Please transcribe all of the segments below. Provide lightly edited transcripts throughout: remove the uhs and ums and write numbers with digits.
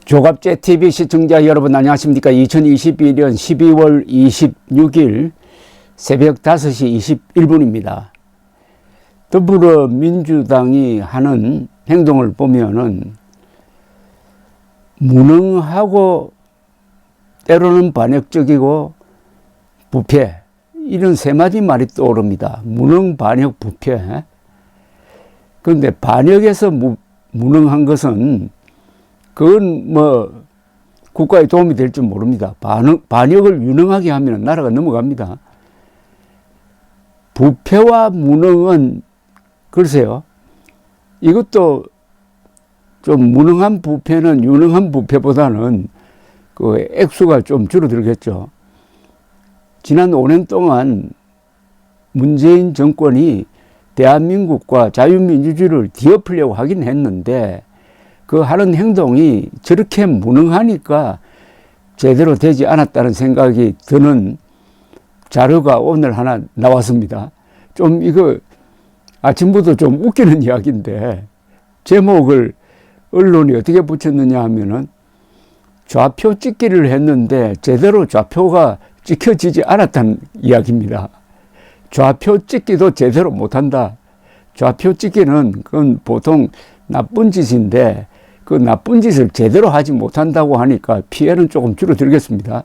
조갑제 TV 시청자 여러분 안녕하십니까. 2021년 12월 26일 새벽 5시 21분입니다. 더불어민주당이 하는 행동을 보면은 무능하고 때로는 반역적이고 부패, 이런 세 마디 말이 떠오릅니다. 무능, 반역, 부패. 그런데 반역에서 무능한 것은 그건 뭐 국가에 도움이 될지 모릅니다. 반역을 유능하게 하면 나라가 넘어갑니다. 부패와 무능은 글쎄요, 이것도 좀 무능한 부패는 유능한 부패보다는 그 액수가 좀 줄어들겠죠. 지난 5년 동안 문재인 정권이 대한민국과 자유민주주의를 뒤엎으려고 하긴 했는데 그 하는 행동이 저렇게 무능하니까 제대로 되지 않았다는 생각이 드는 자료가 오늘 하나 나왔습니다. 좀 이거 아침부터 좀 웃기는 이야기인데 제목을 언론이 어떻게 붙였느냐 하면은 좌표 찍기를 했는데 제대로 좌표가 찍혀지지 않았다는 이야기입니다. 좌표 찍기도 제대로 못한다. 좌표 찍기는 그건 보통 나쁜 짓인데 그 나쁜 짓을 제대로 하지 못한다고 하니까 피해는 조금 줄어들겠습니다.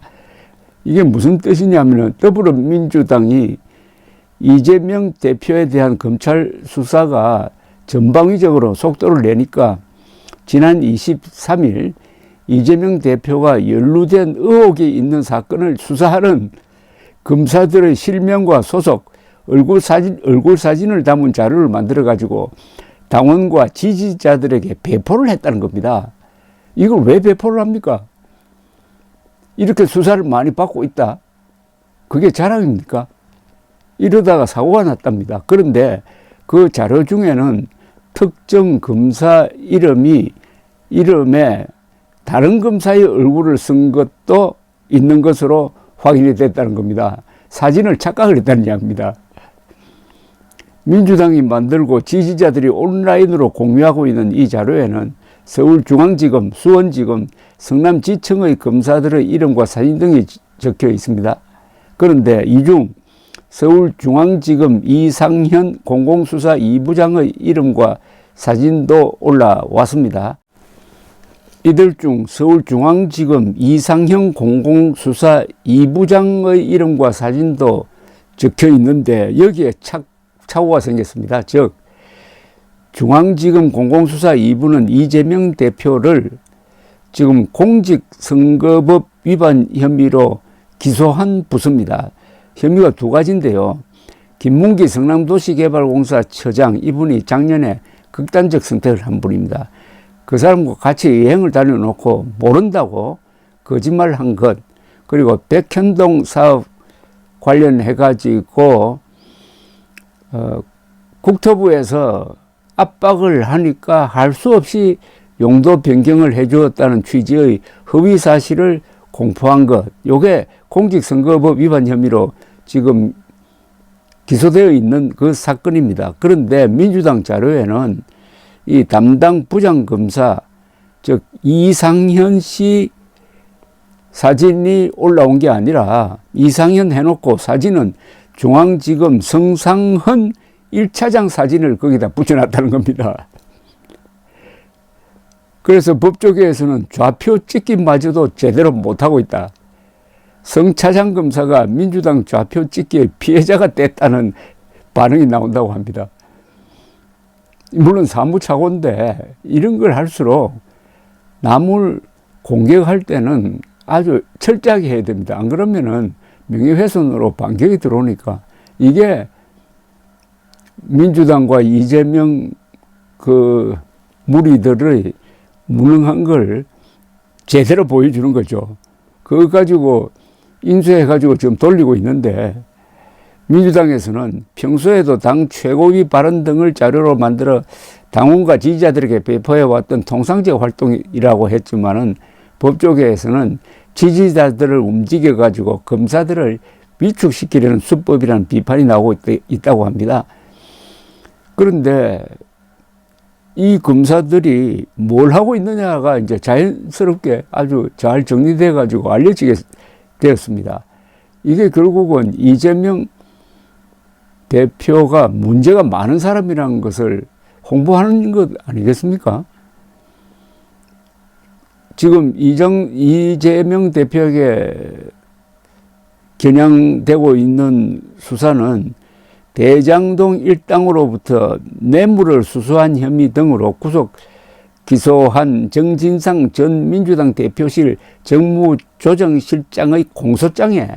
이게 무슨 뜻이냐면은 더불어민주당이 이재명 대표에 대한 검찰 수사가 전방위적으로 속도를 내니까 지난 23일 이재명 대표가 연루된 의혹이 있는 사건을 수사하는 검사들의 실명과 소속, 얼굴 사진을 담은 자료를 만들어 가지고 당원과 지지자들에게 배포를 했다는 겁니다. 이걸 왜 배포를 합니까? 이렇게 수사를 많이 받고 있다. 그게 자랑입니까? 이러다가 사고가 났답니다. 그런데 그 자료 중에는 특정 검사 이름에 다른 검사의 얼굴을 쓴 것도 있는 것으로 확인이 됐다는 겁니다. 사진을 착각을 했다는 이야기입니다. 민주당이 만들고 지지자들이 온라인으로 공유하고 있는 이 자료에는 서울중앙지검, 수원지검, 성남지청의 검사들의 이름과 사진 등이 적혀 있습니다. 그런데 이 중 서울중앙지검 이상현 공공수사 2부장의 이름과 사진도 올라왔습니다. 이들 중 서울중앙지검 이상현 공공수사 2부장의 이름과 사진도 적혀 있는데 여기에 착오가 생겼습니다. 즉 중앙지검 공공수사 2부는 이재명 대표를 지금 공직선거법 위반 혐의로 기소한 부서입니다. 혐의가 두 가지인데요. 김문기 성남도시개발공사 처장, 이분이 작년에 극단적 선택을 한 분입니다. 그 사람과 같이 여행을 다녀놓고 모른다고 거짓말을 한 것, 그리고 백현동 사업 관련해가지고 국토부에서 압박을 하니까 할 수 없이 용도 변경을 해주었다는 취지의 허위 사실을 공포한 것, 요게 공직선거법 위반 혐의로 지금 기소되어 있는 그 사건입니다. 그런데 민주당 자료에는 이 담당 부장검사, 즉 이상현 씨 사진이 올라온 게 아니라 이상현 해놓고 사진은 중앙지검 성상헌 1차장 사진을 거기다 붙여놨다는 겁니다. 그래서 법조계에서는 좌표 찍기마저도 제대로 못하고 있다. 성 차장 검사가 민주당 좌표 찍기의 피해자가 됐다는 반응이 나온다고 합니다. 물론 사무차고인데 이런 걸 할수록 남을 공격할 때는 아주 철저하게 해야 됩니다. 안 그러면은 명예훼손으로 반격이 들어오니까 이게 민주당과 이재명 그 무리들의 무능한 걸 제대로 보여주는 거죠. 그거 가지고 인수해가지고 지금 돌리고 있는데 민주당에서는 평소에도 당 최고위 발언 등을 자료로 만들어 당원과 지지자들에게 배포해왔던 통상적 활동이라고 했지만은 법조계에서는 지지자들을 움직여가지고 검사들을 위축시키려는 수법이라는 비판이 나오고 있다고 합니다. 그런데 이 검사들이 뭘 하고 있느냐가 이제 자연스럽게 아주 잘 정리돼 가지고 알려지게 되었습니다. 이게 결국은 이재명 대표가 문제가 많은 사람이라는 것을 홍보하는 것 아니겠습니까? 지금 이재명 대표에게 겨냥되고 있는 수사는 대장동 일당으로부터 뇌물을 수수한 혐의 등으로 구속 기소한 정진상 전 민주당 대표실 정무조정실장의 공소장에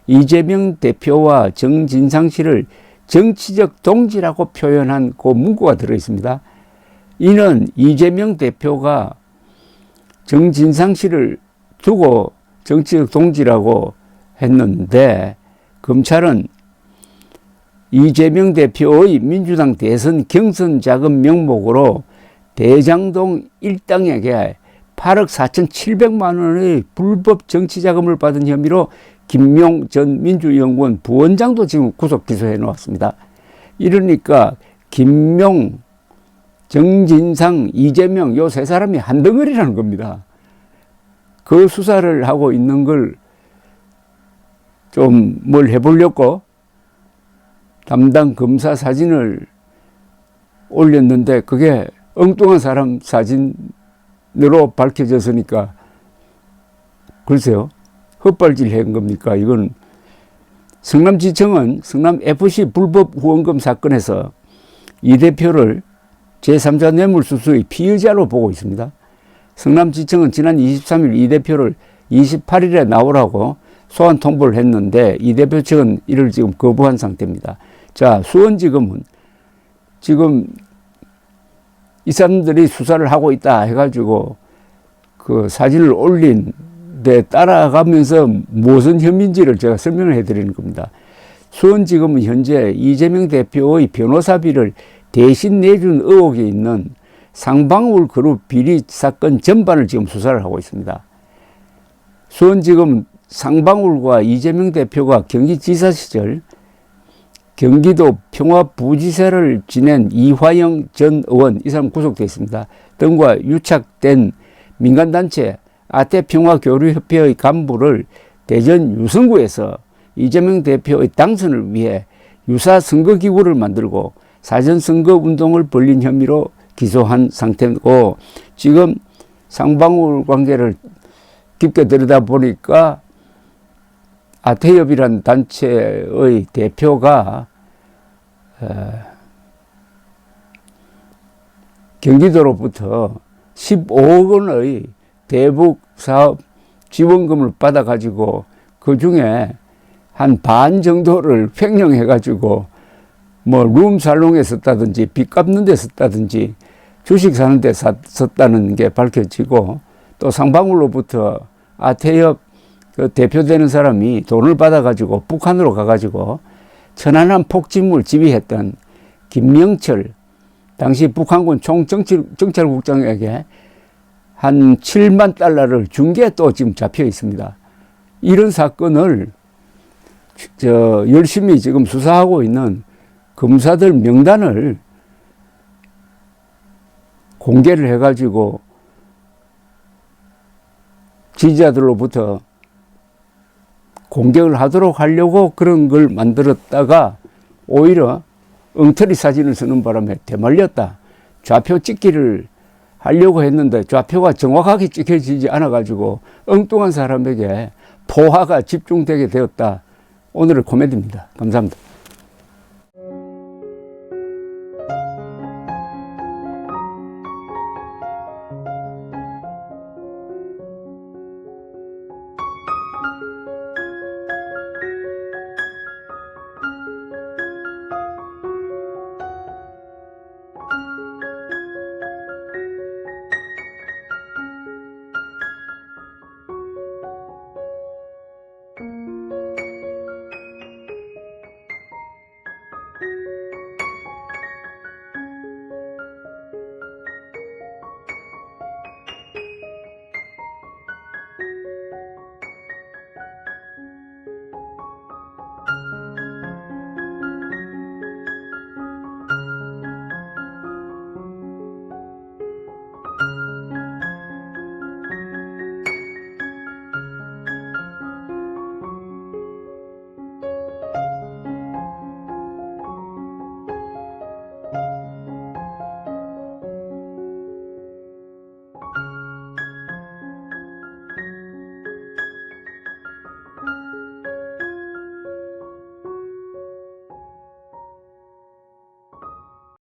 이재명 대표와 정진상 씨를 정치적 동지라고 표현한 그 문구가 들어있습니다. 이는 이재명 대표가 정진상 씨를 두고 정치적 동지라고 했는데, 검찰은 이재명 대표의 민주당 대선 경선 자금 명목으로 대장동 일당에게 8억 4,700만 원의 불법 정치 자금을 받은 혐의로 김용 전 민주연구원 부원장도 지금 구속 기소해 놓았습니다. 이러니까 김용, 정진상, 이재명 요 세 사람이 한 덩어리라는 겁니다. 그 수사를 하고 있는 걸 좀 뭘 해보려고 담당 검사 사진을 올렸는데 그게 엉뚱한 사람 사진으로 밝혀졌으니까 글쎄요, 헛발질 한 겁니까? 이건 성남지청은 성남FC 불법 후원금 사건에서 이 대표를 제3자 뇌물수수의 피의자로 보고 있습니다. 성남지청은 지난 23일 이 대표를 28일에 나오라고 소환 통보를 했는데 이 대표 측은 이를 지금 거부한 상태입니다. 자, 수원지검은 지금 이 사람들이 수사를 하고 있다 해가지고 그 사진을 올린 데 따라가면서 무슨 혐의인지를 제가 설명을 해드리는 겁니다. 수원지검은 현재 이재명 대표의 변호사비를 대신 내준 의혹이 있는 상방울 그룹 비리 사건 전반을 지금 수사를 하고 있습니다. 수원지검은 상방울과 이재명 대표가 경기지사 시절 경기도 평화부지사를 지낸 이화영 전 의원, 이 사람 구속되어 있습니다. 등과 유착된 민간단체 아태평화교류협회의 간부를 대전 유성구에서 이재명 대표의 당선을 위해 유사 선거기구를 만들고 사전선거운동을 벌린 혐의로 기소한 상태고, 지금 상방울 관계를 깊게 들여다보니까 아태협이라는 단체의 대표가 경기도로부터 15억 원의 대북 사업 지원금을 받아가지고 그 중에 한 반 정도를 횡령해가지고 뭐 룸살롱에 썼다든지 빚 갚는 데 썼다든지 주식 사는 데 썼다는 게 밝혀지고, 또 상방울로부터 아태협 그 대표되는 사람이 돈을 받아가지고 북한으로 가가지고 천안함 폭짓물 지휘했던 김명철 당시 북한군 총정찰국장에게 한 7만 달러를 준 게 또 지금 잡혀 있습니다. 이런 사건을 열심히 지금 수사하고 있는 검사들 명단을 공개를 해가지고 지지자들로부터 공격을 하도록 하려고 그런 걸 만들었다가 오히려 엉터리 사진을 쓰는 바람에 되말렸다. 좌표 찍기를 하려고 했는데 좌표가 정확하게 찍혀지지 않아가지고 엉뚱한 사람에게 포화가 집중되게 되었다. 오늘의 코미디입니다. 감사합니다.